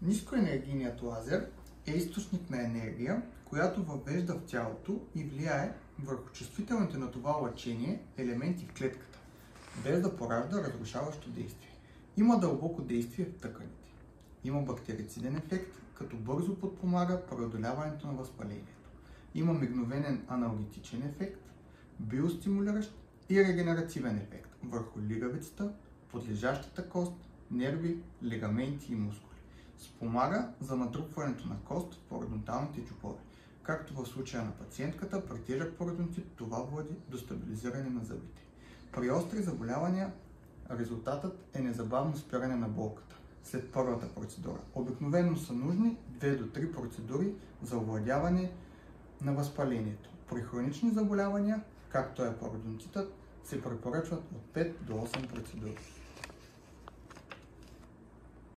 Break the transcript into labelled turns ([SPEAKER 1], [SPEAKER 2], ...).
[SPEAKER 1] Нискоенергийният лазер е източник на енергия, която въвежда в тялото и влияе върху чувствителните на това лъчение елементи в клетката, без да поражда разрушаващо действие. Има дълбоко действие в тъканите. Има бактерициден ефект, като бързо подпомага преодоляването на възпалението. Има мигновенен аналгетичен ефект, биостимулиращ и регенеративен ефект върху лигавицата, подлежащата кост, нерви, лигаменти и мускули. Спомага за натрупването на кост в пародонталните чупове, както в случая на пациентката при тежък пародонтит, това води до стабилизиране на зъбите. При остри заболявания резултатът е незабавно спиране на болката след първата процедура. Обикновено са нужни 2 до 3 процедури за овладяване на възпалението. При хронични заболявания, както е пародонтитът, се препоръчват от 5 до 8 процедури.